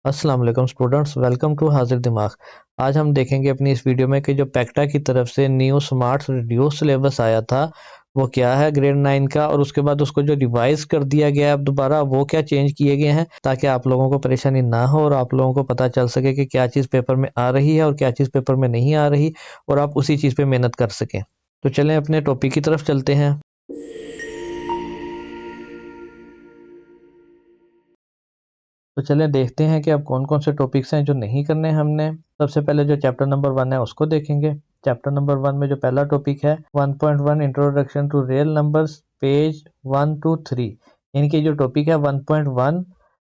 अस्सलाम वालेकुम students, welcome to हाजिर दिमाग। आज हम देखेंगे अपनी इस वीडियो में कि जो पैक्टा की तरफ से न्यू स्मार्ट रिड्यूस सिलेबस आया था वो क्या है ग्रेड 9 का, और उसके बाद उसको जो रिवाइज कर दिया गया है अब दोबारा वो क्या चेंज किए गए हैं, ताकि आप लोगों को परेशानी ना हो और आप लोगों को पता चल सके कि क्या चीज़ पेपर में आ रही है और क्या चीज़ पेपर में नहीं आ रही, और आप उसी चीज़ पे मेहनत कर सकें। तो चलें अपने टॉपिक की तरफ चलते हैं। तो चलें देखते हैं कि अब कौन कौन से टॉपिक्स हैं जो नहीं करने हमने। सबसे पहले जो चैप्टर नंबर 1 है उसको देखेंगे। चैप्टर नंबर 1 में जो पहला टॉपिक है 1.1 introduction to real numbers, page 1 to 3। इनकी जो टॉपिक है 1.1,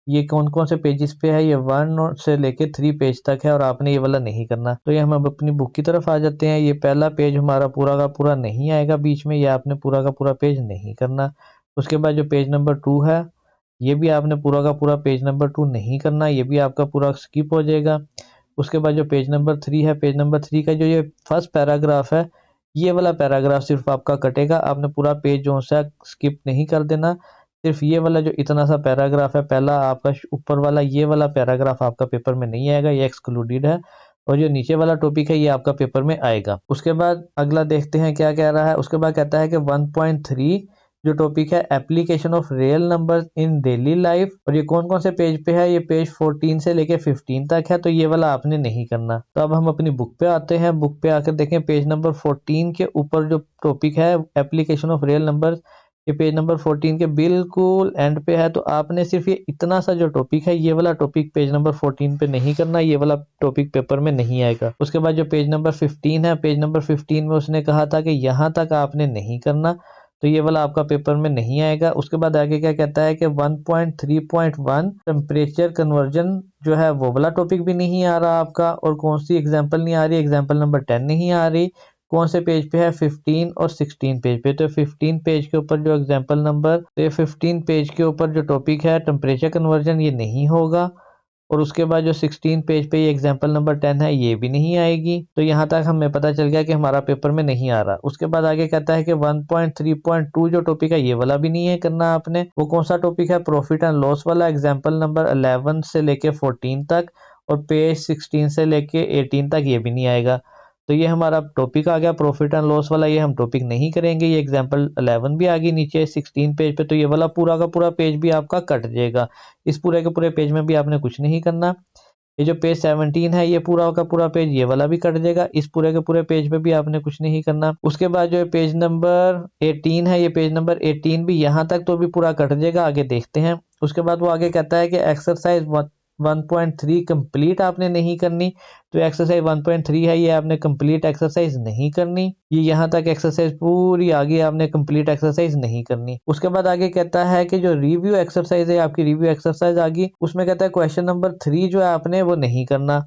ये कौन कौन से पेजेस पे है, ये 1 से लेके 3 पेज तक है और आपने ये वाला नहीं करना। तो ये हम अब अपनी बुक की तरफ आ जाते हैं। ये पहला पेज हमारा पूरा का पूरा नहीं आएगा बीच में, ये आपने पूरा का पूरा पेज नहीं करना। उसके बाद जो पेज नंबर 2 है ये भी आपने पूरा का पूरा पेज नंबर 2 नहीं करना, ये भी आपका पूरा स्किप हो जाएगा। उसके बाद जो पेज नंबर 3 है, पेज नंबर 3 का जो ये फर्स्ट पैराग्राफ है, ये वाला पैराग्राफ सिर्फ आपका कटेगा। आपने पूरा पेज जो सा स्किप नहीं कर देना, सिर्फ ये वाला जो इतना सा पैराग्राफ है पहला आपका ऊपर वाला, ये वाला पैराग्राफ आपका पेपर में नहीं आएगा, ये एक्सक्लूडेड है। और जो नीचे वाला टॉपिक है ये आपका पेपर में आएगा। उसके बाद अगला देखते हैं क्या कह रहा है। उसके बाद कहता है कि 1.3 जो टॉपिक है application of real numbers in daily life, और ये कौन कौन से पेज पे है, ये पेज 14 से लेके 15 तक है। तो ये वाला आपने नहीं करना। तो अब हम अपनी बुक पे आते हैं। बुक पे आकर देखें पेज नंबर 14 के ऊपर जो टॉपिक है एप्लीकेशन ऑफ रियल नंबर्स, ये पेज नंबर 14 के बिल्कुल एंड पे है। तो आपने सिर्फ ये इतना सा जो टॉपिक है ये वाला टॉपिक पेज नंबर 14 पे नहीं करना, ये वाला टॉपिक पेपर में नहीं आएगा। उसके बाद जो पेज नंबर 15 है, पेज नंबर 15 में उसने कहा था कि यहाँ तक आपने नहीं करना, तो ये वाला आपका पेपर में नहीं आएगा। उसके बाद आगे क्या कहता है कि 1.3.1 टेम्परेचर कन्वर्जन जो है वो वाला टॉपिक भी नहीं आ रहा आपका। और कौन सी एग्जांपल नहीं आ रही, एग्जांपल नंबर 10 नहीं आ रही। कौन से पेज पे है, 15 और 16 पेज पे। तो 15 पेज के ऊपर जो एग्जांपल नंबर, तो ये 15 पेज के ऊपर जो टॉपिक है टेम्परेचर कन्वर्जन ये नहीं होगा। और उसके बाद जो 16 पेज पे ये एग्जांपल नंबर 10 है ये भी नहीं आएगी। तो यहाँ तक हमें पता चल गया कि हमारा पेपर में नहीं आ रहा। उसके बाद आगे कहता है कि 1.3.2 जो टॉपिक है ये वाला भी नहीं है करना आपने। वो कौन सा टॉपिक है, प्रॉफिट एंड लॉस वाला, एग्जाम्पल नंबर 11 से लेके 14 तक, और पेज 16 से लेके 18 तक ये भी नहीं आएगा। तो ये हमारा टॉपिक आ गया प्रॉफिट एंड लॉस वाला, ये हम टॉपिक नहीं करेंगे। ये एग्जाम्पल 11 भी आ गई नीचे 16 पेज पे, तो ये वाला पूरा का पूरा पेज भी आपका कट जाएगा। इस पूरे के पूरे पेज में भी आपने कुछ नहीं करना। ये जो पेज 17 है ये पूरा का पूरा पेज ये वाला भी कट जाएगा, इस पूरे के पूरे पेज में भी आपने कुछ नहीं करना। उसके बाद जो पेज नंबर 18 है, ये पेज नंबर 18 भी यहाँ तक तो भी पूरा कट जाएगा। आगे देखते हैं। उसके बाद वो आगे कहता है कि एक्सरसाइज 1.3 कंप्लीट आपने नहीं करनी। तो एक्सरसाइज 1.3 है ये आपने कंप्लीट एक्सरसाइज नहीं करनी, ये यहाँ तक एक्सरसाइज पूरी आगे आपने कंप्लीट एक्सरसाइज नहीं करनी। उसके बाद आगे कहता है कि जो रिव्यू एक्सरसाइज है आपकी रिव्यू एक्सरसाइज आ गई, उसमें कहता है क्वेश्चन नंबर 3 जो है आपने वो नहीं करना।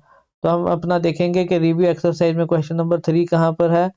तो हम अपना देखेंगे कि रिव्यू एक्सरसाइज में क्वेश्चन नंबर 3 कहाँ पर है।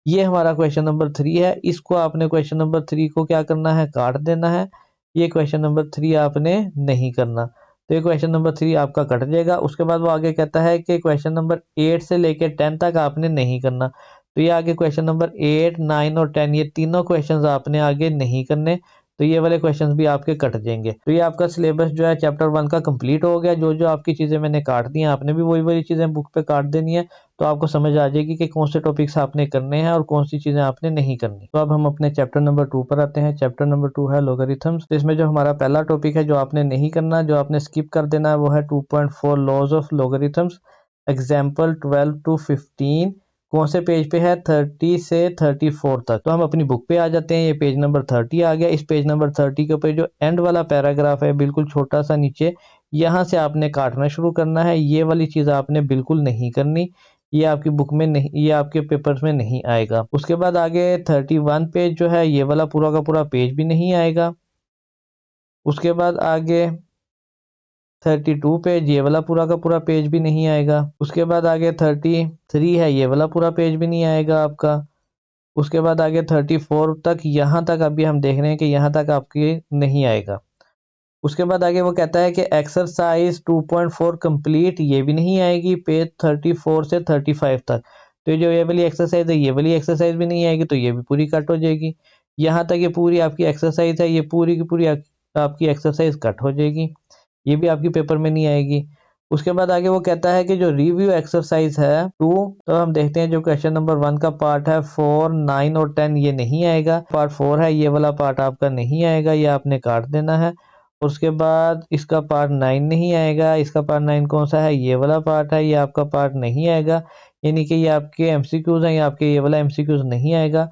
ये हमारा क्वेश्चन नंबर 3 है, इसको आपने क्वेश्चन नंबर 3 को क्या करना है, काट देना है। ये क्वेश्चन नंबर 3 आपने नहीं करना। तो ये क्वेश्चन नंबर 3 आपका कट जाएगा। उसके बाद वो आगे कहता है कि क्वेश्चन नंबर 8 से लेके 10 तक आपने नहीं करना। तो ये आगे क्वेश्चन नंबर 8, 9 और 10 ये तीनों क्वेश्चंस आपने आगे नहीं करने। तो ये वाले क्वेश्चंस भी आपके कट जाएंगे। तो ये आपका सिलेबस जो है चैप्टर 1 का कंप्लीट हो गया। जो जो आपकी चीज़ें मैंने काट दी हैं आपने भी वही वही चीज़ें बुक पे काट देनी है। तो आपको समझ आ जाएगी कि कौन से टॉपिक्स आपने करने हैं और कौन सी चीज़ें आपने नहीं करनी। तो अब हम अपने चैप्टर नंबर 2 पर आते हैं। चैप्टर नंबर 2 है लॉगरिथम्स। तो इसमें जो हमारा पहला टॉपिक है जो आपने नहीं करना, जो आपने स्किप कर देना है, वो है 2.4 laws of logarithms, example 12 to 15। कौन से पेज पे है, 30 से 34 तक। तो हम अपनी बुक पे आ जाते हैं। ये पेज नंबर 30 आ गया। इस पेज नंबर 30 के ऊपर जो एंड वाला पैराग्राफ है बिल्कुल छोटा सा नीचे, यहाँ से आपने काटना शुरू करना है। ये वाली चीज़ आपने बिल्कुल नहीं करनी, ये आपकी बुक में नहीं, ये आपके पेपर्स में नहीं आएगा। उसके बाद आगे 31 पेज जो है ये वाला पूरा का पूरा पेज भी नहीं आएगा। उसके बाद आगे 32 पेज ये वाला पूरा का पूरा पेज भी नहीं आएगा। उसके बाद आगे 33 है ये वाला पूरा पेज भी नहीं आएगा आपका। उसके बाद आगे 34 तक, यहाँ तक अभी हम देख रहे हैं कि यहाँ तक आपके नहीं आएगा। उसके बाद आगे वो कहता है कि एक्सरसाइज 2.4 कंप्लीट, ये भी नहीं आएगी पेज 34 से 35 तक। तो ये वाली एक्सरसाइज है ये वाली एक्सरसाइज भी नहीं आएगी, तो ये भी पूरी कट हो जाएगी। यहाँ तक ये पूरी आपकी एक्सरसाइज है, ये पूरी की पूरी आपकी एक्सरसाइज कट हो जाएगी, ये भी आपकी पेपर में नहीं आएगी। उसके बाद आगे वो कहता है कि जो रिव्यू एक्सरसाइज है 2, तो हम देखते हैं जो क्वेश्चन नंबर 1 का पार्ट है 4, 9 और 10 ये नहीं आएगा। पार्ट 4 है, ये वाला पार्ट आपका नहीं आएगा, ये आपने काट देना है। उसके बाद इसका पार्ट 9 नहीं आएगा। इसका पार्ट 9 कौन सा है? ये वाला पार्ट है, ये आपका पार्ट नहीं आएगा, यानी कि ये आपके एमसीक्यूज हैं, ये आपके ये वाला एमसीक्यूज नहीं आएगा।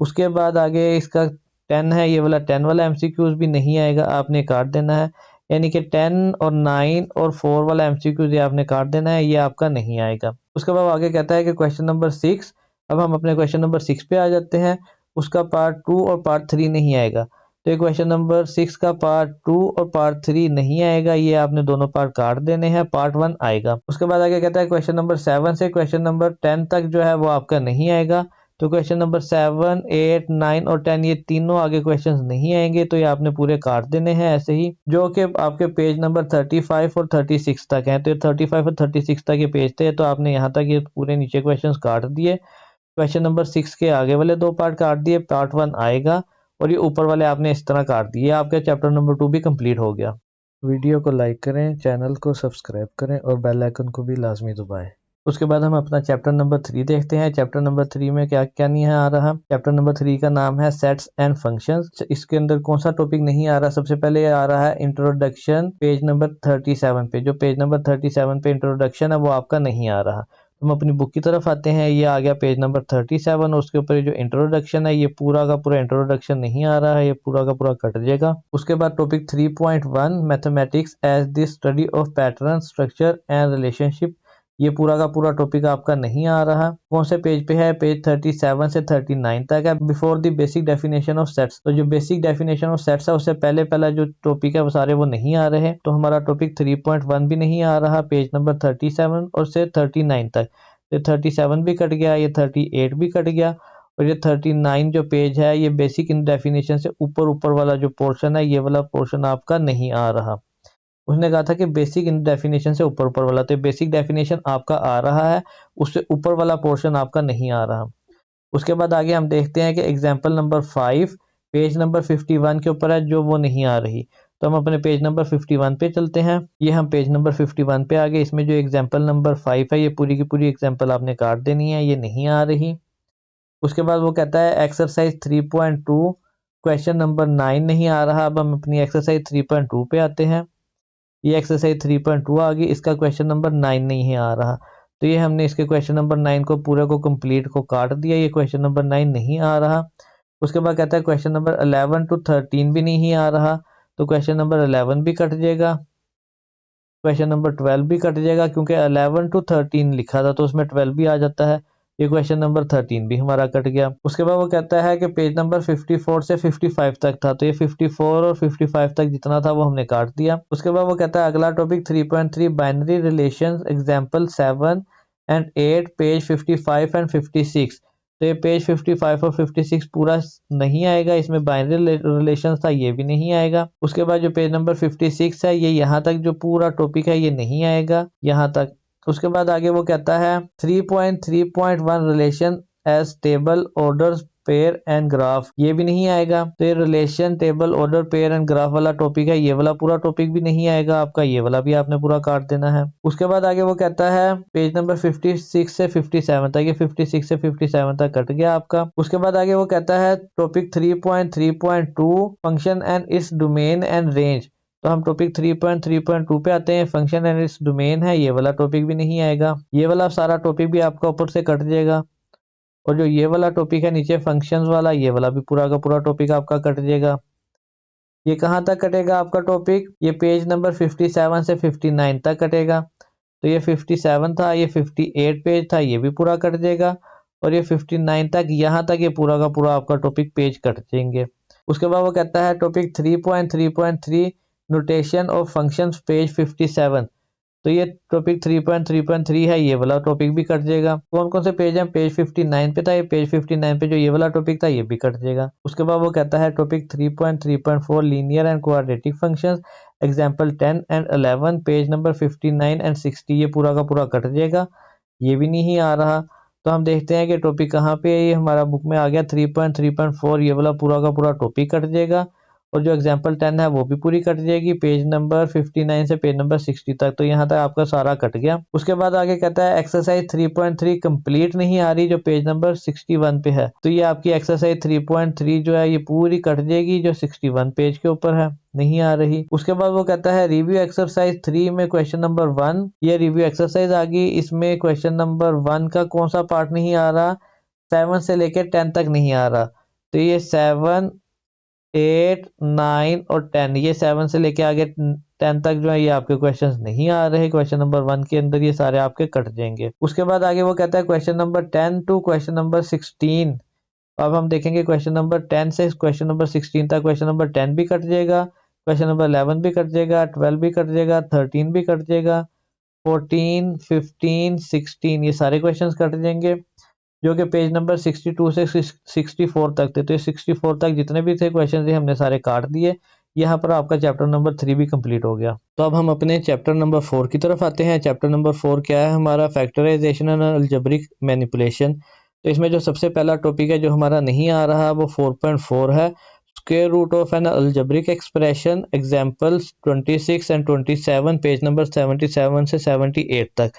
उसके बाद आगे इसका 10 है, ये वाला 10 वाला एमसीक्यूज भी नहीं आएगा, आपने काट देना है, यानी कि 10 और 9 और 4 वाला एमसीक्यूज ये आपने काट देना है, ये आपका नहीं आएगा। उसके बाद आगे कहता है कि क्वेश्चन नंबर 6, अब हम अपने क्वेश्चन नंबर 6 पे आ जाते हैं। उसका पार्ट 2 और पार्ट 3 नहीं आएगा, तो ये क्वेश्चन नंबर 6 का पार्ट 2 और पार्ट 3 नहीं आएगा, ये आपने दोनों पार्ट काट देने हैं, पार्ट 1 आएगा। उसके बाद आगे कहता है क्वेश्चन नंबर 7 से क्वेश्चन नंबर 10 तक जो है वो आपका नहीं आएगा, तो क्वेश्चन नंबर 7, 8, 9 और 10 ये तीनों आगे क्वेश्चंस नहीं आएंगे, तो ये आपने पूरे काट देने हैं ऐसे ही, जो कि आपके पेज नंबर 35 और 36 तक हैं। तो ये 35 और 36 तक ये पेज थे, तो आपने यहाँ तक ये पूरे नीचे क्वेश्चंस काट दिए। क्वेश्चन नंबर 6 के आगे वाले 2 पार्ट काट दिए, पार्ट 1 आएगा, और ये ऊपर वाले आपने इस तरह काट दिए। आपका चैप्टर नंबर 2 भी कंप्लीट हो गया। वीडियो को लाइक करें, चैनल को सब्सक्राइब करें और बेल आइकन को भी लाजमी दबाएं। उसके बाद हम अपना चैप्टर नंबर 3 देखते हैं। चैप्टर नंबर 3 में क्या क्या नहीं आ रहा। चैप्टर नंबर 3 का नाम है सेट्स एंड फंक्शंस। इसके अंदर कौन सा टॉपिक नहीं आ रहा? सबसे पहले आ रहा है इंट्रोडक्शन, पेज नंबर 37 पे। जो पेज नंबर 37 पे इंट्रोडक्शन है वो आपका नहीं आ रहा। हम अपनी बुक की तरफ आते हैं, ये आ गया पेज नंबर 37 और उसके ऊपर जो इंट्रोडक्शन है ये पूरा का पूरा इंट्रोडक्शन नहीं आ रहा है, ये पूरा का पूरा कट जाएगा। उसके बाद topic 3.1 mathematics as the study of pattern, structure and relationship, ये पूरा का पूरा टॉपिक आपका नहीं आ रहा। कौन से पेज पे है? पेज 37 से 39 तक है। Before the basic definition of sets, तो जो बेसिक डेफिनेशन ऑफ सेट्स है उससे पहले पहला जो टॉपिक है वो सारे वो नहीं आ रहे, तो हमारा टॉपिक 3.1 भी नहीं आ रहा पेज नंबर 37 और से 39 तक। ये 37 भी कट गया, ये 38 भी कट गया, और ये 39 जो पेज है ये बेसिक इन डेफिनेशन से ऊपर ऊपर वाला जो पोर्शन है ये वाला पोर्शन आपका नहीं आ रहा। उसने कहा था कि बेसिक इन डेफिनेशन से ऊपर ऊपर वाला, तो बेसिक डेफिनेशन आपका आ रहा है, उससे ऊपर वाला पोर्शन आपका नहीं आ रहा। उसके बाद आगे हम देखते हैं कि एग्जाम्पल नंबर 5 पेज नंबर 51 के ऊपर है, जो वो नहीं आ रही, तो हम अपने पेज नंबर 51 पे चलते हैं। ये हम पेज नंबर 51 पे आ गए। इसमें जो एग्जाम्पल नंबर 5 है ये पूरी की पूरी एग्जाम्पल आपने काट देनी है, ये नहीं आ रही। उसके बाद वो कहता है एक्सरसाइज 3.2 क्वेश्चन नंबर 9 नहीं आ रहा। अब हम अपनी एक्सरसाइज 3.2 पे आते हैं। ये एक्सरसाइज 3.2 आ गई, इसका क्वेश्चन नंबर 9 नहीं आ रहा, तो ये हमने इसके क्वेश्चन नंबर 9 को पूरे को कंप्लीट को काट दिया, ये क्वेश्चन नंबर 9 नहीं आ रहा। उसके बाद कहता है क्वेश्चन नंबर 11 to 13 भी नहीं आ रहा, तो क्वेश्चन नंबर 11 भी कट जाएगा, क्वेश्चन नंबर 12 भी कट जाएगा, क्योंकि 11 to 13 लिखा था तो उसमें 12 भी आ जाता है। ये क्वेश्चन नंबर 13 भी हमारा कट गया। उसके बाद वो कहता है कि पेज नंबर 54 से 55 तक था, तो ये 54 और 55 तक जितना था वो हमने काट दिया। उसके बाद वो कहता है अगला topic 3.3 binary relations example 7 and 8 page 55 and 56, तो ये पेज 55 और 56 पूरा नहीं आएगा, इसमें बाइनरी रिलेशंस था ये भी नहीं आएगा। उसके बाद जो पेज नंबर 56 है ये यहाँ तक जो पूरा टॉपिक है ये नहीं आएगा यहाँ तक। उसके बाद आगे वो कहता है 3.3.1 relation as table order pair and graph, ये भी नहीं आएगा, तो ये relation table order pair and graph वाला टॉपिक है, ये वाला पूरा टॉपिक भी नहीं आएगा आपका, ये वाला भी आपने पूरा काट देना है। उसके बाद आगे वो कहता है पेज नंबर 56 से 57 तक, ये 56 से 57 तक कट गया आपका। उसके बाद आगे वो कहता है topic 3.3.2 function and its domain and range, तो हम टॉपिक 3.3.2 पे आते हैं। फंक्शन एंड इट्स डोमेन है, ये वाला टॉपिक भी नहीं आएगा, ये वाला सारा टॉपिक भी आपका ऊपर से कट जाएगा, और जो ये वाला टॉपिक है नीचे फंक्शंस वाला, ये वाला भी पूरा का पूरा टॉपिक आपका कट जाएगा। ये कहाँ तक कटेगा आपका टॉपिक? ये पेज नंबर 57 से 59 तक कटेगा, तो ये 57 था, ये 58 पेज था, ये भी पूरा कट जाएगा, और ये 59 तक यहाँ तक ये पूरा का पूरा आपका टॉपिक पेज कट जाएंगे। उसके बाद वो कहता है topic 3.3.3 notation of functions page 57, तो ये टॉपिक 3.3.3 है, ये वाला टॉपिक भी कट जाएगा। कौन कौन से पेज हैं? पेज 59 पे था, ये पेज 59 पे जो ये वाला टॉपिक था ये भी कट जाएगा। उसके बाद वो कहता है topic 3.3.4 linear and quadratic functions example 10 and 11 page number 59 and 60, ये पूरा का पूरा कट जाएगा, ये भी नहीं आ रहा। तो हम देखते हैं कि टॉपिक कहाँ पे है, ये हमारा बुक में आ गया 3.3.4, ये वाला पूरा का पूरा टॉपिक कट जाएगा, और जो एग्जाम्पल 10 है वो भी पूरी कट जाएगी पेज नंबर 59 से पेज नंबर 60 तक। तो यहाँ तक आपका सारा कट गया। उसके बाद आगे कहता है एक्सरसाइज 3.3 कंप्लीट नहीं आ रही, जो पेज नंबर 61 पे है। तो ये आपकी एक्सरसाइज 3.3 जो है ये पूरी कट जाएगी, जो 61 पेज के ऊपर है, नहीं आ रही। उसके बाद वो कहता है रिव्यू एक्सरसाइज 3 में क्वेश्चन नंबर 1, ये रिव्यू एक्सरसाइज आ गई। इसमें क्वेश्चन नंबर 1 का कौन सा पार्ट नहीं आ रहा, 7 से लेकर 10 तक नहीं आ रहा। तो ये 7, 8, 9 और 10, ये 7 से लेके आगे 10 तक जो है ये आपके क्वेश्चंस नहीं आ रहे। क्वेश्चन नंबर 1 के अंदर ये सारे आपके कट जाएंगे। उसके बाद आगे वो कहता है question number 10 to question number 16। अब हम देखेंगे क्वेश्चन नंबर 10 से क्वेश्चन नंबर 16 तक। क्वेश्चन नंबर 10 भी कट जाएगा, क्वेश्चन नंबर 11 भी कट जाएगा, 12 भी कट जाएगा, 13 भी कट जाएगा, 14, 15, 16 ये सारे क्वेश्चंस कट जाएंगे, जो कि पेज नंबर 62 से 64 तक थे। तो ये 64 तक जितने भी थे क्वेश्चन थे हमने सारे काट दिए। यहाँ पर आपका चैप्टर नंबर 3 भी कंप्लीट हो गया। तो अब हम अपने चैप्टर नंबर 4 की तरफ आते हैं। चैप्टर नंबर 4 क्या है हमारा, फैक्टराइजेशन एंड अलजेब्रिक मैनिपुलेशन। तो इसमें जो सबसे पहला टॉपिक है जो हमारा नहीं आ रहा वो 4.4 है, square root of an algebraic expression, examples 26 and 27, page number 77 से 78 तक।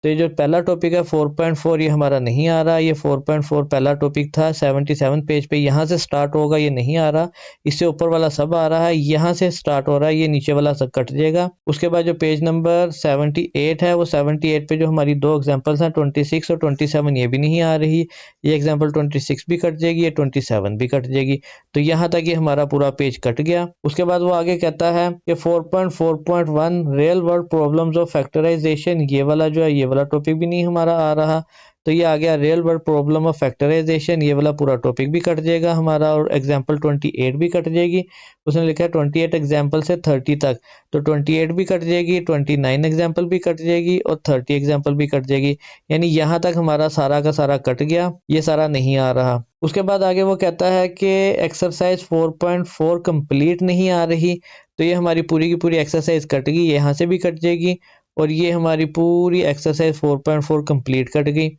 तो ये जो पहला टॉपिक है 4.4 ये हमारा नहीं आ रहा। ये 4.4 पहला टॉपिक था 77 पेज पे, यहाँ से स्टार्ट होगा, ये नहीं आ रहा। इससे ऊपर वाला सब आ रहा है, यहाँ से स्टार्ट हो रहा है, ये नीचे वाला सब कट जाएगा। उसके बाद जो पेज नंबर 78 है वो 78 पे जो हमारी दो एग्जांपल्स हैं 26 और 27 ये भी नहीं आ रही। ये एग्जांपल 26 भी कट जाएगी, ये 27 भी कट जाएगी। तो यहाँ तक ये हमारा पूरा पेज कट गया। उसके बाद वो आगे कहता है कि 4.4.1 real world problems of factorisation, ये वाला जो है ये वाला टॉपिक भी नहीं हमारा आ रहा। तो ये आ गया real world problem of factorisation, ये वाला पूरा टॉपिक भी कट जाएगा हमारा, और एग्जांपल 28 भी कट जाएगी। उसने लिखा है 28 एग्जांपल से 30 तक, तो 28 भी कट जाएगी, 29 एग्जांपल भी कट जाएगी और 30 एग्जांपल भी कट जाएगी। यानी यहाँ तक हमारा सारा का सारा कट गया, ये सारा नहीं आ रहा। उसके बाद आगे वो कहता है कि एक्सरसाइज 4.4 कंप्लीट नहीं आ रही। तो ये हमारी पूरी की पूरी एक्सरसाइज कट गई, यहाँ से भी कट जाएगी और ये हमारी पूरी एक्सरसाइज 4.4 कंप्लीट कट गई।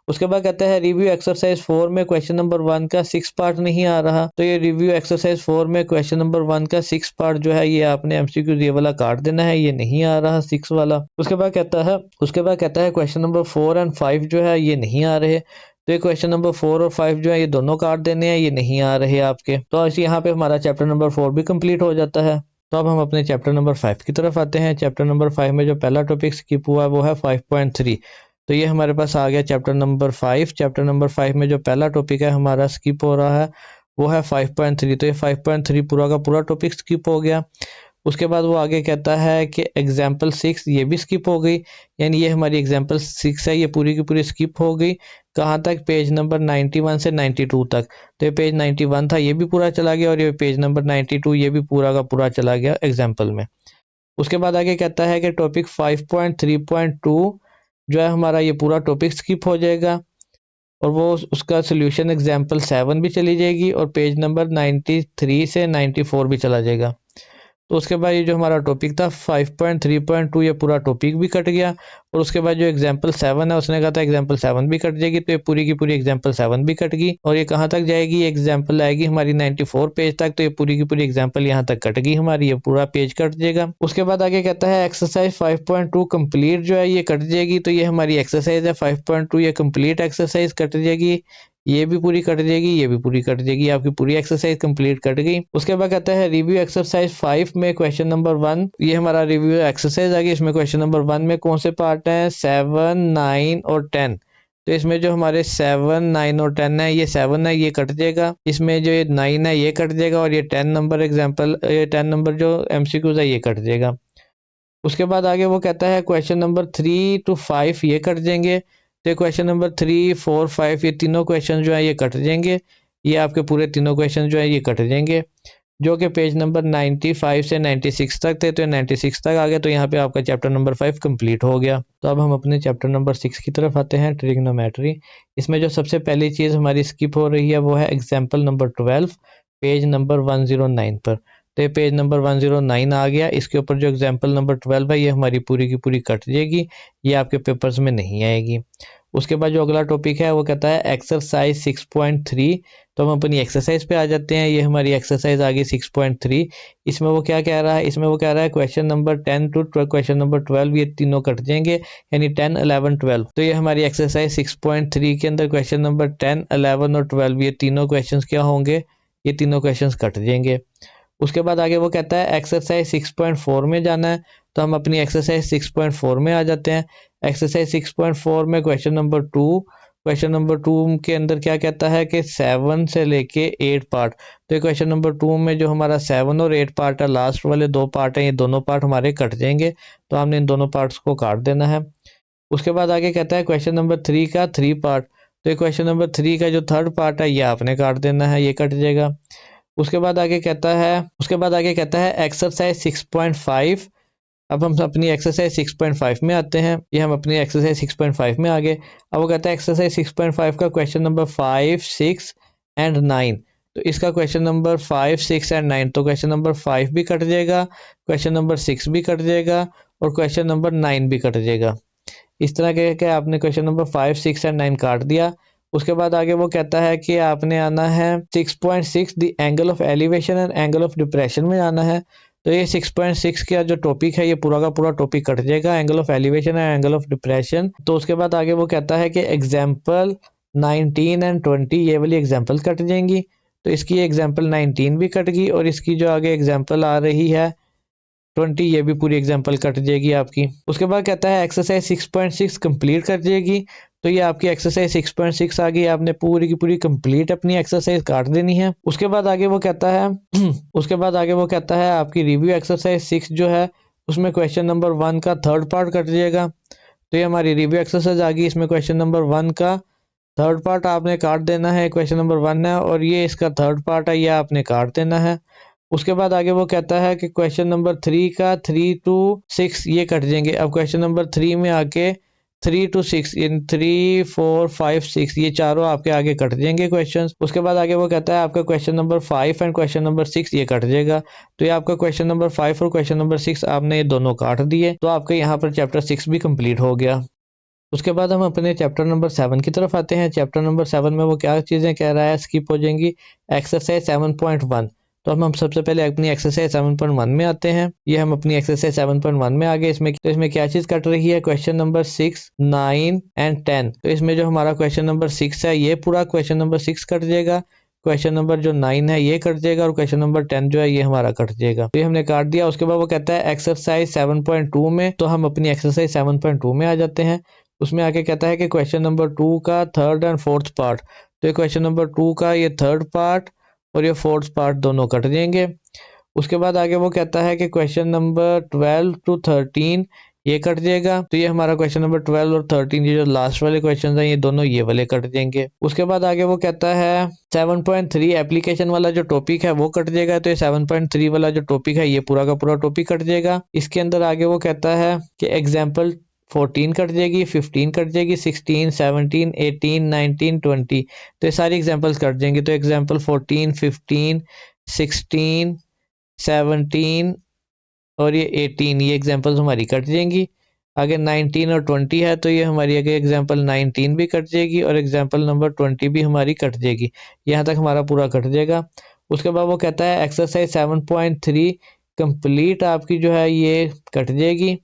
उसके बाद कहता है रिव्यू एक्सरसाइज 4 में क्वेश्चन नंबर 1 का 6 पार्ट नहीं आ रहा। तो ये रिव्यू एक्सरसाइज 4 में क्वेश्चन नंबर 1 का 6 पार्ट जो है ये आपने एमसीक्यू ये वाला काट देना है, ये नहीं आ रहा 6 वाला। उसके बाद कहता है क्वेश्चन नंबर 4 एंड 5 जो है ये नहीं आ रहे। तो ये क्वेश्चन नंबर 4 और 5 जो है ये दोनों काट देने हैं, ये नहीं आ रहे आपके। तो ऐसे यहाँ पे हमारा चैप्टर नंबर 4 भी कंप्लीट हो जाता है। तो अब हम अपने चैप्टर नंबर 5 की तरफ आते हैं। चैप्टर नंबर 5 में जो पहला टॉपिक स्किप हुआ वो है 5.3। तो ये हमारे पास आ गया चैप्टर नंबर 5। चैप्टर नंबर 5 में जो पहला टॉपिक है हमारा स्किप हो रहा है वो है 5.3। तो ये 5.3 पूरा का पूरा टॉपिक स्किप हो गया। उसके बाद वो आगे कहता है कि एग्जाम्पल 6 ये भी स्किप हो गई, यानी ये हमारी एग्जाम्पल 6 है ये पूरी की पूरी स्किप हो गई। कहाँ तक, पेज नंबर 91 से 92 तक। तो ये पेज 91 था ये भी पूरा चला गया और ये पेज नंबर 92 ये भी पूरा का पूरा चला गया एग्जाम्पल में। उसके बाद आगे कहता है कि टॉपिक 5.3.2 जो है हमारा ये पूरा टॉपिक स्किप हो जाएगा और वो उसका सोल्यूशन एग्जाम्पल 7 भी चली जाएगी और पेज नंबर 93 से 94 भी चला जाएगा। तो उसके बाद ये जो हमारा टॉपिक था 5.3.2 ये पूरा टॉपिक भी कट गया और उसके बाद जो एग्जाम्पल 7 है उसने कहा था एग्जाम्पल 7 भी कट जाएगी। तो ये पूरी की पूरी एग्जाम्पल 7 भी कट गई और ये कहाँ तक जाएगी, एग्जाम्पल आएगी हमारी 94 पेज तक। तो ये पूरी की पूरी एग्जाम्पल यहाँ तक कट गई हमारी, ये पूरा पेज कट जाएगा। उसके बाद आगे कहता है एक्सरसाइज 5.2 कंप्लीट जो है ये कट जाएगी। तो ये हमारी एक्सरसाइज है 5.2 ये कंप्लीट एक्सरसाइज कट जाएगी, ये भी पूरी कट जाएगी, ये भी पूरी कट जाएगी, आपकी पूरी एक्सरसाइज कंप्लीट कट गई। उसके बाद कहता है रिव्यू एक्सरसाइज 5 में क्वेश्चन नंबर 1, ये हमारा रिव्यू एक्सरसाइज आ गई। इसमें क्वेश्चन नंबर 1 में कौन से पार्ट हैं, 7, 9 और 10। तो इसमें जो हमारे 7, 9 और 10 है, ये 7 है ये कट जाएगा, इसमें जो ये 9 है ये कट जाएगा और ये 10 नंबर एग्जाम्पल, ये 10 नंबर जो एमसीक्यूज है ये कट जाएगा। उसके बाद आगे वो कहता है क्वेश्चन नंबर 3 to 5 ये कट जाएंगे। तो क्वेश्चन नंबर 3, 4, 5 ये तीनों क्वेश्चन जो है ये कट जाएंगे, ये आपके पूरे तीनों क्वेश्चन जो है ये कट जाएंगे, जो कि पेज नंबर 95 से 96 तक थे। तो 96 तक आ गए, तो यहाँ पे आपका चैप्टर नंबर 5 कंप्लीट हो गया। तो अब हम अपने चैप्टर नंबर 6 की तरफ आते हैं, ट्रिग्नोमेट्री। इसमें जो सबसे पहली चीज़ हमारी स्किप हो रही है वो है एग्जाम्पल नंबर 12, पेज नंबर 109 पर। तो ये पेज नंबर 109 आ गया, इसके ऊपर जो एग्जाम्पल नंबर 12 है ये हमारी पूरी की पूरी कट जाएगी, ये आपके पेपर्स में नहीं आएगी। उसके बाद जो अगला टॉपिक है वो कहता है एक्सरसाइज 6.3 तो हम अपनी एक्सरसाइज पे आ जाते हैं। ये हमारी एक्सरसाइज आ गई 6.3। इसमें वो क्या कह रहा है, इसमें वो कह रहा है question number 10 to question number 12 ये तीनों कट जाएंगे, यानी 10, 11, 12। तो ये हमारी एक्सरसाइज 6.3 के अंदर क्वेश्चन नंबर 10, 11 और 12 ये तीनों क्वेश्चन क्या होंगे, ये तीनों क्वेश्चन कट जाएंगे। उसके बाद आगे वो कहता है एक्सरसाइज 6.4 में जाना है, तो हम अपनी एक्सरसाइज 6.4 में आ जाते हैं। एक्सरसाइज 6.4 में क्वेश्चन नंबर टू के अंदर क्या कहता है कि 7 से लेके 8 पार्ट। तो क्वेश्चन नंबर 2 में जो हमारा 7 और 8 पार्ट है, लास्ट वाले 2 पार्ट हैं, ये दोनों पार्ट हमारे कट जाएंगे, तो हमने इन दोनों पार्ट्स को काट देना है। उसके बाद आगे कहता है क्वेश्चन नंबर 3 का 3 पार्ट। तो क्वेश्चन नंबर 3 का जो थर्ड पार्ट है ये आपने काट देना है, ये कट जाएगा। उसके बाद आगे कहता है एक्सरसाइज 6.5। अब हम अपनी एक्सरसाइज 6.5 में आते हैं। ये हम अपनी एक्सरसाइज 6.5 में आ गए। अब वो कहता है एक्सरसाइज 6.5 का क्वेश्चन नंबर 5, 6 एंड 9। तो इसका क्वेश्चन नंबर 5, 6 एंड 9, तो क्वेश्चन नंबर 5 भी कट जाएगा, क्वेश्चन नंबर 6 भी कट जाएगा और क्वेश्चन नंबर 9 भी कट जाएगा। इस तरह के आपने क्वेश्चन नंबर 5, 6 एंड 9 काट दिया। उसके बाद आगे वो कहता है कि आपने आना है 6.6 the angle of elevation and angle of depression में आना है। तो ये 6.6 का जो टॉपिक है ये पूरा का पूरा टॉपिक कट जाएगा, angle of elevation and angle of depression. तो उसके बाद आगे वो कहता है कि एग्जाम्पल 19 एंड 20 ये वाली एग्जाम्पल कट जाएंगी। तो इसकी एग्जाम्पल 19 भी कट गई और इसकी जो आगे एग्जाम्पल आ रही है 20 ये भी पूरी एग्जाम्पल कट जाएगी आपकी। उसके बाद कहता है एक्सरसाइज 6.6 कंप्लीट कर जाएगी। तो ये आपकी एक्सरसाइज 6.6 आ गई, आपने पूरी की पूरी कंप्लीट अपनी एक्सरसाइज काट देनी है। उसके बाद आगे वो कहता है उसके बाद आगे वो कहता है आपकी रिव्यू एक्सरसाइज 6 जो है उसमें क्वेश्चन नंबर 1 का थर्ड पार्ट कट जाएगा। तो ये हमारी रिव्यू एक्सरसाइज आ गई, इसमें क्वेश्चन नंबर 1 का थर्ड पार्ट आपने काट देना है। क्वेश्चन नंबर 1 है और ये इसका थर्ड पार्ट है, ये आपने काट देना है। उसके बाद आगे वो कहता है कि क्वेश्चन नंबर 3 का 3 to 6 ये कट जाएंगे। अब क्वेश्चन नंबर 3 में आके 3 to 6 इन 3, 4, 5, 6 ये चारों आपके आगे कट जाएंगे क्वेश्चंस। उसके बाद आगे वो कहता है आपका question number 5 and question number 6 ये कट जाएगा। तो ये आपका क्वेश्चन नंबर 5 और क्वेश्चन नंबर 6 आपने ये दोनों काट दिए, तो आपके यहाँ पर चैप्टर 6 भी कंप्लीट हो गया। उसके बाद हम अपने चैप्टर नंबर 7 की तरफ आते हैं। चैप्टर नंबर 7 में वो क्या चीज़ें कह रहा है, स्किप हो जाएंगी। एक्सरसाइज 7.1। तो हम सबसे पहले अपनी एक्सरसाइज 7.1 में आते हैं। ये हम अपनी एक्सरसाइज 7.1 में आ गए। इसमें क्या चीज़ कट रही है, क्वेश्चन नंबर 6, 9 एंड 10। तो इसमें जो हमारा क्वेश्चन नंबर 6 है ये पूरा क्वेश्चन नंबर 6 कट जाएगा, क्वेश्चन नंबर जो 9 है ये कट जाएगा और क्वेश्चन नंबर 10 जो है ये हमारा कट जाएगा। तो ये हमने काट दिया। उसके बाद वो कहता है एक्सरसाइज 7.2 में, तो हम अपनी एक्सरसाइज 7.2 में आ जाते हैं। उसमें आगे कहता है कि क्वेश्चन नंबर 2 का थर्ड एंड फोर्थ पार्ट। तो ये क्वेश्चन नंबर 2 का ये थर्ड पार्ट और ये फोर्थ पार्ट दोनों कट जाएंगे। उसके बाद आगे वो कहता है कि क्वेश्चन नंबर 12 to 13 ये कट जाएगा। तो ये हमारा क्वेश्चन नंबर 12 और 13 ये जो लास्ट वाले क्वेश्चन हैं ये दोनों ये वाले कट जाएंगे। उसके बाद आगे वो कहता है 7.3 एप्लीकेशन वाला जो टॉपिक है वो कट जाएगा। तो ये 7.3 वाला जो टॉपिक है ये पूरा का पूरा टॉपिक कट जाएगा। इसके अंदर आगे वो कहता है कि एग्जाम्पल 14 कट जाएगी, 15 कट जाएगी, 16, 17, 18, 19, 20। तो ये सारी एग्जाम्पल्स कट जाएंगी। तो एग्जाम्पल 14, 15, 16, 17 और ये 18 ये एग्जाम्पल्स हमारी कट जाएंगी। आगे 19 और 20 है तो ये हमारी आगे एग्जाम्पल 19 भी कट जाएगी और एग्जाम्पल नंबर 20 भी हमारी कट जाएगी। यहाँ तक हमारा पूरा कट जाएगा। उसके बाद वो कहता है एक्सरसाइज 7.3 कंप्लीट आपकी जो है ये कट जाएगी।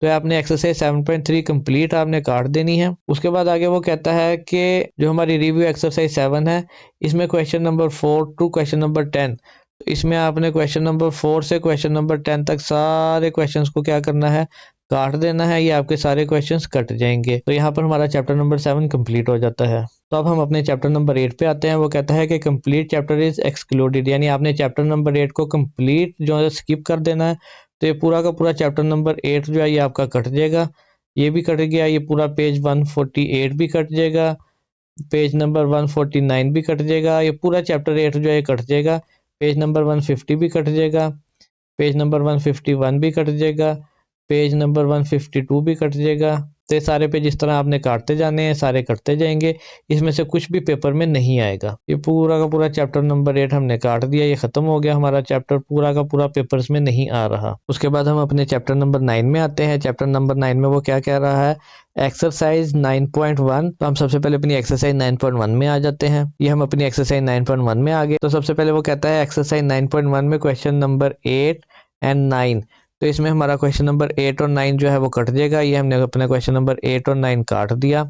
तो आपने एक्सरसाइज 7.3 कंप्लीट आपने काट देनी है। उसके बाद आगे वो कहता है कि जो हमारी रिव्यू एक्सरसाइज 7 है इसमें question number 4 to question number 10। तो इसमें आपने क्वेश्चन नंबर 4 से क्वेश्चन नंबर 10 तक सारे क्वेश्चंस को क्या करना है, काट देना है। ये आपके सारे क्वेश्चंस कट जाएंगे। तो यहाँ पर हमारा चैप्टर नंबर 7 कंप्लीट हो जाता है। तो अब हम अपने चैप्टर नंबर 8 पे आते हैं। वो कहता है कि कंप्लीट चैप्टर इज एक्सक्लूडेड, यानी आपने चैप्टर नंबर 8 को कंप्लीट जो है स्किप कर देना है। तो ये पूरा का पूरा चैप्टर नंबर 8 जो है ये आपका कट जाएगा। ये भी कट गया, ये पूरा पेज 148 भी कट जाएगा, पेज नंबर 149 भी कट जाएगा। ये पूरा चैप्टर 8 जो है कट जाएगा। पेज नंबर 150 भी कट जाएगा, पेज नंबर 151 भी कट जाएगा, पेज नंबर 152 भी कट जाएगा, तो ये सारे पेज इस तरह आपने काटते जाने हैं, सारे कटते जाएंगे, इसमें से कुछ भी पेपर में नहीं आएगा। ये पूरा का पूरा चैप्टर नंबर 8 हमने काट दिया, ये खत्म हो गया हमारा चैप्टर, पूरा का पूरा पेपर्स में नहीं आ रहा। उसके बाद हम अपने चैप्टर नंबर 9 में आते हैं। चैप्टर नंबर 9 में वो क्या कह रहा है, एक्सरसाइज 9.1। तो हम सबसे पहले अपनी एक्सरसाइज 9.1 में आ जाते हैं। ये हम अपनी एक्सरसाइज 9.1 में आ गए। तो सबसे पहले वो कहता है एक्सरसाइज 9.1 में क्वेश्चन नंबर 8 एंड 9। तो इसमें हमारा क्वेश्चन नंबर 8 और 9 जो है वो कट जाएगा। ये हमने अपना क्वेश्चन नंबर 8 और 9 काट दिया।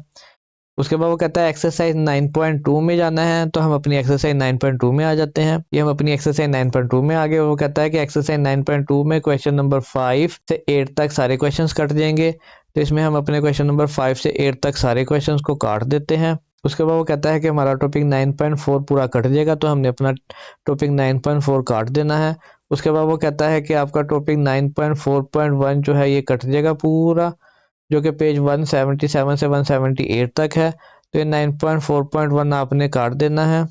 उसके बाद वो कहता है एक्सरसाइज 9.2 में जाना है। तो हम अपनी एक्सरसाइज 9.2 में आ जाते हैं। ये हम अपनी एक्सरसाइज 9.2 में आ गए। वो कहता है कि एक्सरसाइज 9.2 में क्वेश्चन नंबर 5 से 8 तक सारे क्वेश्चंस कट जाएंगे। तो इसमें हम अपने क्वेश्चन नंबर 5 से 8 तक सारे क्वेश्चंस को काट देते हैं। उसके बाद वो कहता है कि हमारा टॉपिक 9.4 पूरा कट जाएगा। तो हमने अपना टॉपिक 9.4 काट देना है। उसके बाद वो कहता है कि आपका टॉपिक 9.4.1 जो है ये कट जाएगा पूरा, जो कि पेज 177 से 178 तक है। तो ये 9.4.1 आपने काट देना है।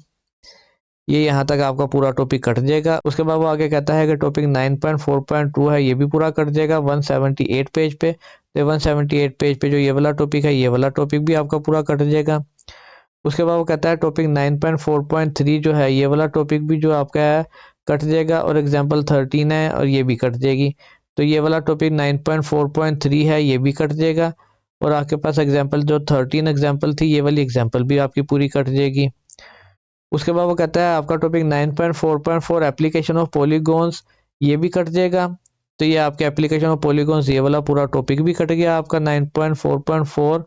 ये यहाँ तक आपका पूरा टॉपिक कट जाएगा। उसके बाद वो आगे कहता है कि टॉपिक 9.4.2 है, ये भी पूरा कट जाएगा 178 पेज पे। तो 178 पेज पे जो ये वाला टॉपिक है, ये वाला टॉपिक भी आपका पूरा कट जाएगा। उसके बाद वो कहता है टॉपिक 9.4.3 जो है, ये वाला टॉपिक भी जो आपका है कट जाएगा, और एग्जाम्पल 13 है और ये भी कट जाएगी। तो ये वाला टॉपिक 9.4.3 है, ये भी कट जाएगा, और आपके पास एग्जाम्पल जो 13 एग्जाम्पल थी, ये वाली एग्जाम्पल भी आपकी पूरी कट जाएगी। उसके बाद वो कहता है आपका टॉपिक 9.4.4 एप्लीकेशन ऑफ पॉलीगॉन्स, ये भी कट जाएगा। तो ये आपके एप्लीकेशन ऑफ पॉलीगॉन्स, ये वाला पूरा टॉपिक भी कट गया आपका 9.4.4।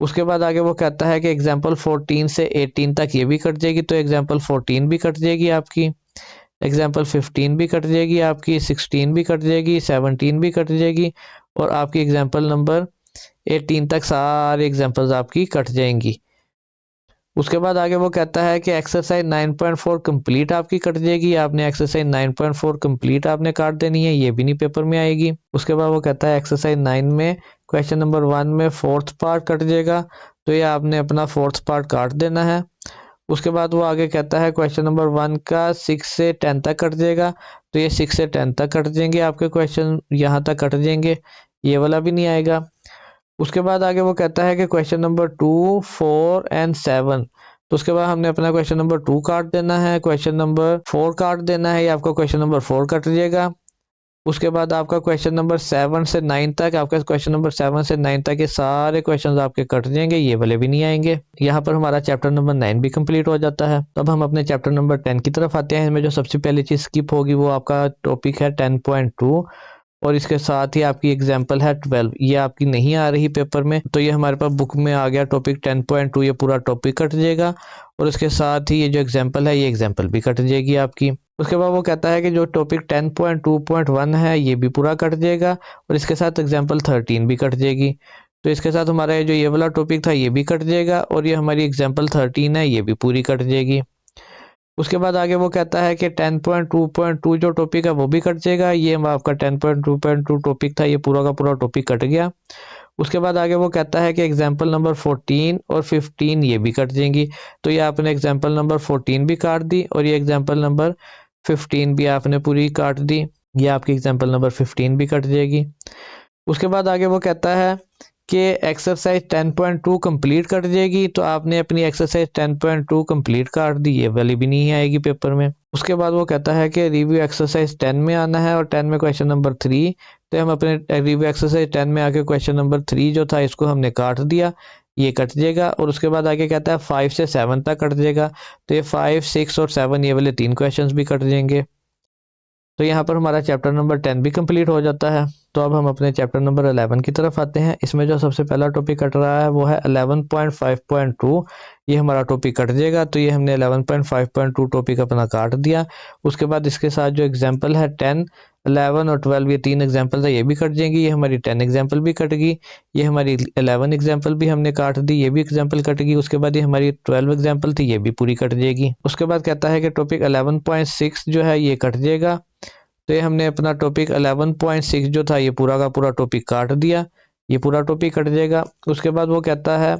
उसके बाद आगे वो कहता है कि एग्जाम्पल 14 से 18 तक ये भी कट जाएगी। तो एग्जाम्पल 14 भी कट जाएगी आपकी, एग्जाम्पल 15 भी कट जाएगी आपकी, 16 भी कट जाएगी, 17 भी कट जाएगी, और आपकी एग्जाम्पल नंबर 18 तक सारी एग्जाम्पल्स आपकी कट जाएंगी। उसके बाद आगे वो कहता है कि एक्सरसाइज 9.4 कंप्लीट आपकी कट जाएगी। आपने एक्सरसाइज 9.4 कंप्लीट आपने काट देनी है, ये भी नहीं पेपर में आएगी। उसके बाद वो कहता है एक्सरसाइज 9 में क्वेश्चन नंबर 1 में 4th पार्ट कट जाएगा। तो ये आपने अपना 4th पार्ट काट देना है। उसके बाद वो आगे कहता है क्वेश्चन नंबर 1 का 6 से 10 तक कट जाएगा। तो ये 6 से 10 तक कट जाएंगे आपके क्वेश्चन, यहाँ तक कट जाएंगे, ये वाला भी नहीं आएगा। उसके बाद आगे वो कहता है कि क्वेश्चन नंबर 2, 4 एंड 7। तो उसके बाद हमने अपना क्वेश्चन नंबर 2 काट देना है, क्वेश्चन नंबर 4 काट देना है, ये आपका क्वेश्चन नंबर 4 कट जाएगा। उसके बाद आपका क्वेश्चन नंबर 7 से 9 तक, आपका क्वेश्चन नंबर 7 से 9 तक ये सारे क्वेश्चंस आपके कट जाएंगे, ये वाले भी नहीं आएंगे। यहाँ पर हमारा चैप्टर नंबर 9 भी कंप्लीट हो जाता है। तब हम अपने चैप्टर नंबर 10 की तरफ आते हैं। इसमें जो सबसे पहली चीज स्किप होगी वो आपका टॉपिक है 10.2, और इसके साथ ही आपकी एग्जाम्पल है 12। ये आपकी नहीं आ रही पेपर में, तो ये हमारे पास बुक में आ गया टॉपिक 10.2, ये पूरा टॉपिक कट जाएगा, और इसके साथ ही ये जो एग्जाम्पल है, ये एग्जाम्पल भी कट जाएगी आपकी। उसके बाद वो कहता है कि जो टॉपिक 10.2.1 है, ये भी पूरा कट जाएगा, और इसके साथ एग्जाम्पल 13 भी कट जाएगी। तो इसके साथ हमारा जो ये वाला टॉपिक था, ये भी कट जाएगा, और ये हमारी एग्जाम्पल 13 है, ये भी पूरी कट जाएगी। उसके बाद आगे वो कहता है कि 10.2.2 जो टॉपिक है वो भी कट जाएगा। ये आपका 10.2.2 टॉपिक था, ये पूरा का पूरा टॉपिक कट गया। उसके बाद आगे वो कहता है कि एग्जाम्पल नंबर 14 और 15 ये भी कट जाएंगी। तो ये आपने एग्जाम्पल नंबर 14 भी काट दी, और ये एग्जाम्पल नंबर 15 भी आपने पूरी काट दी। ये आपकी एग्जाम्पल नंबर 15 भी कट जाएगी। उसके बाद आगे वो कहता है कि एक्सरसाइज 10.2 कंप्लीट कट जाएगी। तो आपने अपनी एक्सरसाइज 10.2 कंप्लीट काट दी, ये वाली भी नहीं आएगी पेपर में। उसके बाद वो कहता है कि रिव्यू एक्सरसाइज 10 में आना है, और 10 में क्वेश्चन नंबर 3। तो हम अपने रिव्यू एक्सरसाइज 10 में आके क्वेश्चन नंबर 3 जो था, इसको हमने काट दिया, ये कट जाएगा। और उसके बाद आगे कहता है 5 से 7 तक कट जाएगा। तो ये 5, 6 और 7 ये वाले 3 क्वेश्चन भी कट जाएंगे। तो यहाँ पर हमारा चैप्टर नंबर 10 भी कंप्लीट हो जाता है। तो अब हम अपने चैप्टर नंबर 11 की तरफ आते हैं। इसमें जो सबसे पहला टॉपिक कट रहा है वो है 11.5.2। ये हमारा टॉपिक कट जाएगा। तो ये हमने 11.5.2 टॉपिक अपना काट दिया। उसके बाद इसके साथ जो एग्जाम्पल है 10, 11 और 12, ये 3 एग्जाम्पल है, ये भी कट जाएंगी। ये हमारी 10 एग्जाम्पल भी कट गई। ये हमारी 11 एग्जाम्पल भी हमने काट दी, ये भी एग्जाम्पल कट गई। उसके बाद ये हमारी 12 एग्जाम्पल थी, ये भी पूरी कट जाएगी। उसके बाद कहता है कि टॉपिक 11.6 जो है ये कट जाएगा। तो ये हमने अपना टॉपिक 11.6 जो था, ये पूरा का पूरा टॉपिक काट दिया, ये पूरा टॉपिक कट जाएगा। उसके बाद वो कहता है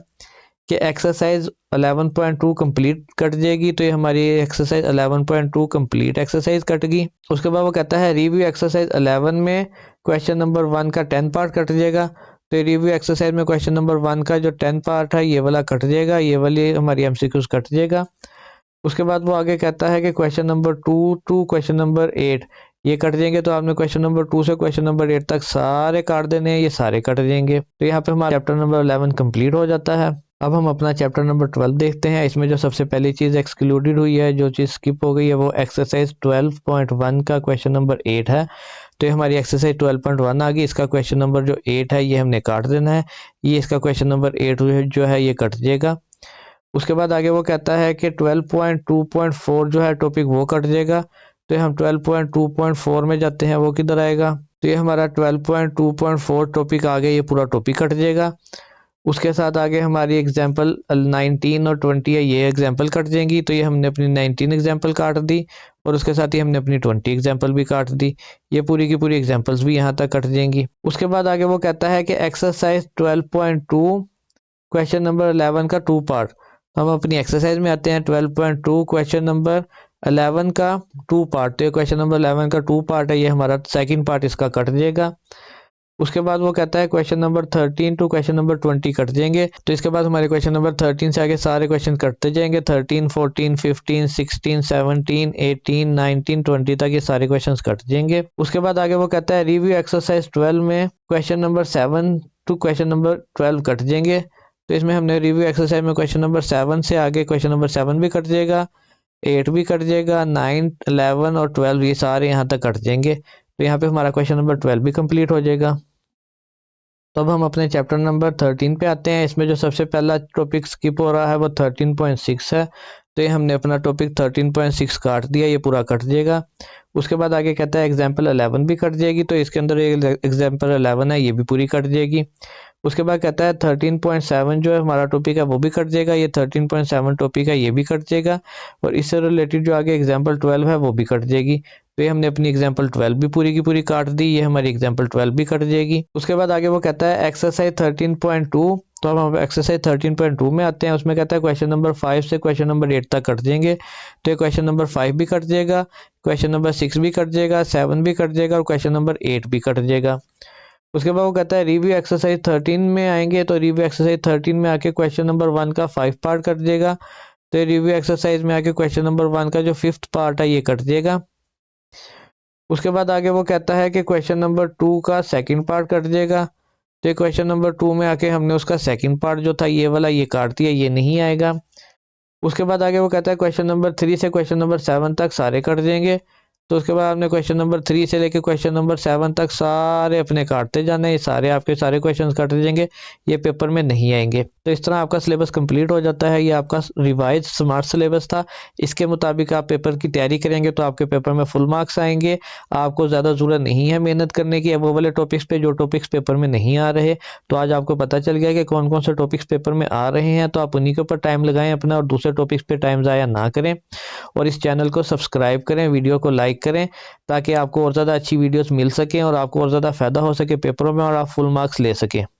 कि एक्सरसाइज 11.2 कंप्लीट कट जाएगी। तो ये हमारी एक्सरसाइज 11.2 कंप्लीट एक्सरसाइज कट गई। उसके बाद वो कहता है रिव्यू एक्सरसाइज 11 में क्वेश्चन नंबर 1 का 10 पार्ट कट जाएगा। तो रिव्यू एक्सरसाइज में क्वेश्चन नंबर 1 का जो 10 पार्ट है ये वाला कट जाएगा, ये वाली हमारी एमसीक्यूज कट जाएगा। उसके बाद वो आगे कहता है कि question number 2 to question number 8 ये कट जाएंगे। तो आपने क्वेश्चन नंबर 2 से क्वेश्चन नंबर 8 तक सारे काट देने हैं, ये सारे कट जाएंगे। तो यहाँ पे हमारा चैप्टर नंबर 11 कंप्लीट हो जाता है। अब हम अपना चैप्टर नंबर 12 देखते हैं। इसमें जो सबसे पहली चीज़ एक्सक्लूडेड हुई है, जो चीज़ स्किप हो गई है, वो एक्सरसाइज 12.1 का क्वेश्चन नंबर 8 है। तो ये हमारी एक्सरसाइज 12.1 आ गई। इसका क्वेश्चन नंबर जो 8 है ये हमने काट देना है, ये इसका क्वेश्चन नंबर 8 जो है ये कट जाएगा। उसके बाद आगे वो कहता है कि 12.2.4 जो है टॉपिक वो कट जाएगा। तो हम 12.2.4 में जाते हैं, वो किधर आएगा? तो ये हमारा 12.2.4 टॉपिक आ गया, ये पूरा टॉपिक कट जाएगा। उसके साथ आगे हमारी एग्जाम्पल 19 और 20 है, ये एग्जाम्पल कट जाएंगी। तो ये हमने अपनी 19 एग्जाम्पल काट दी और उसके साथ ही हमने अपनी 20 एग्जाम्पल भी काट दी। ये पूरी की पूरी एग्जाम्पल्स भी यहाँ तक कट जाएंगी। उसके बाद आगे वो कहता है कि एक्सरसाइज 12.2 क्वेश्चन नंबर 11 का 2 पार्ट। हम अपनी एक्सरसाइज में आते हैं। 12.2 क्वेश्चन नंबर 11 का 2 पार्ट। तो ये क्वेश्चन नंबर 11 का 2 पार्ट है, ये हमारा सेकंड पार्ट इसका कट जाएगा। उसके बाद वो कहता है question number 13 to question number 20 cut जाएंगे। तो इसके बाद हमारे क्वेश्चन नंबर 13 से आगे सारे क्वेश्चन कटते जाएंगे। 13, 14, 15, 16, 17, 18, 19, 20 तक ये सारे क्वेश्चन कट जाएंगे। उसके बाद आगे वो कहता है रिव्यू एक्सरसाइज 12 में question number 7 to question number 12 cut जाएंगे। तो इसमें हमने रिव्यू एक्सरसाइज में क्वेश्चन नंबर 7 से आगे क्वेश्चन नंबर 7 भी कट जाएगा, 8 भी कट जाएगा, 9, 11 और 12 ये सारे यहाँ तक कट जाएंगे। तो यहाँ पे हमारा क्वेश्चन नंबर 12 भी कंप्लीट हो जाएगा। तो अब हम अपने चैप्टर नंबर 13 पे आते हैं। इसमें जो सबसे पहला टॉपिक स्किप हो रहा है वो 13.6 है। तो ये हमने अपना टॉपिक 13.6 काट दिया, ये पूरा कट जाएगा। उसके बाद आगे कहता है एग्जाम्पल 11 भी कट जाएगी। तो इसके अंदर एग्जाम्पल 11 है, ये भी पूरी कट जाएगी। उसके बाद कहता है 13.7 जो है हमारा टॉपिक है वो भी कट जाएगा, ये 13.7 टॉपिक है ये भी कट जाएगा। और इससे रिलेटेड जो आगे एग्जाम्पल 12 है वो भी कट जाएगी। तो ये हमने अपनी एग्जाम्पल 12 भी पूरी की पूरी काट दी, ये हमारी एग्जाम्पल 12 भी कट जाएगी। उसके बाद आगे वो कहता है एक्सरसाइज 13.2। तो हम एक्सरसाइज 13.2 में आते हैं। उसमें कहता है क्वेश्चन नंबर 5 से क्वेश्चन नंबर 8 तक कट जाएंगे। तो ये क्वेश्चन नंबर 5 भी कट जाएगा, क्वेश्चन नंबर 6 भी कट जाएगा, 7 भी कट जाएगा और क्वेश्चन नंबर 8 भी कट जाएगा। उसके बाद वो कहता है रिव्यू एक्सरसाइज 13 में आएंगे। तो रिव्यू एक्सरसाइज 13 में आके क्वेश्चन नंबर 1 का 5 पार्ट कट जाएगा। तो रिव्यू एक्सरसाइज में आके क्वेश्चन नंबर 1 का जो 5th पार्ट है ये कट जाएगा। उसके बाद आगे वो कहता है कि क्वेश्चन नंबर 2 का सेकंड पार्ट कट जाएगा। तो क्वेश्चन नंबर 2 में आके हमने उसका सेकंड पार्ट जो था ये वाला ये काट दिया, ये नहीं आएगा। उसके बाद आगे वो कहता है क्वेश्चन नंबर 3 से क्वेश्चन नंबर 7 तक सारे कट जाएंगे। तो उसके बाद आपने क्वेश्चन नंबर 3 से लेकर क्वेश्चन नंबर 7 तक सारे अपने काटते जाने, ये सारे आपके सारे क्वेश्चंस कट जाएंगे, ये पेपर में नहीं आएंगे। तो इस तरह आपका सिलेबस कंप्लीट हो जाता है। ये आपका रिवाइज स्मार्ट सिलेबस था। इसके मुताबिक आप पेपर की तैयारी करेंगे तो आपके पेपर में फुल मार्क्स आएंगे। आपको ज़्यादा ज़रूरत नहीं है मेहनत करने की वो वाले टॉपिक्स पे जो टॉपिक्स पेपर में नहीं आ रहे। तो आज आपको पता चल गया कि कौन कौन से टॉपिक्स पेपर में आ रहे हैं, तो आप उन्हीं के ऊपर टाइम लगाएं अपना और दूसरे टॉपिक्स पे टाइम ज़ाया ना करें। और इस चैनल को सब्सक्राइब करें, वीडियो को लाइक करें ताकि आपको और ज़्यादा अच्छी वीडियोस मिल सकें और आपको और ज़्यादा फ़ायदा हो सके पेपरों में और आप फुल मार्क्स ले सकें।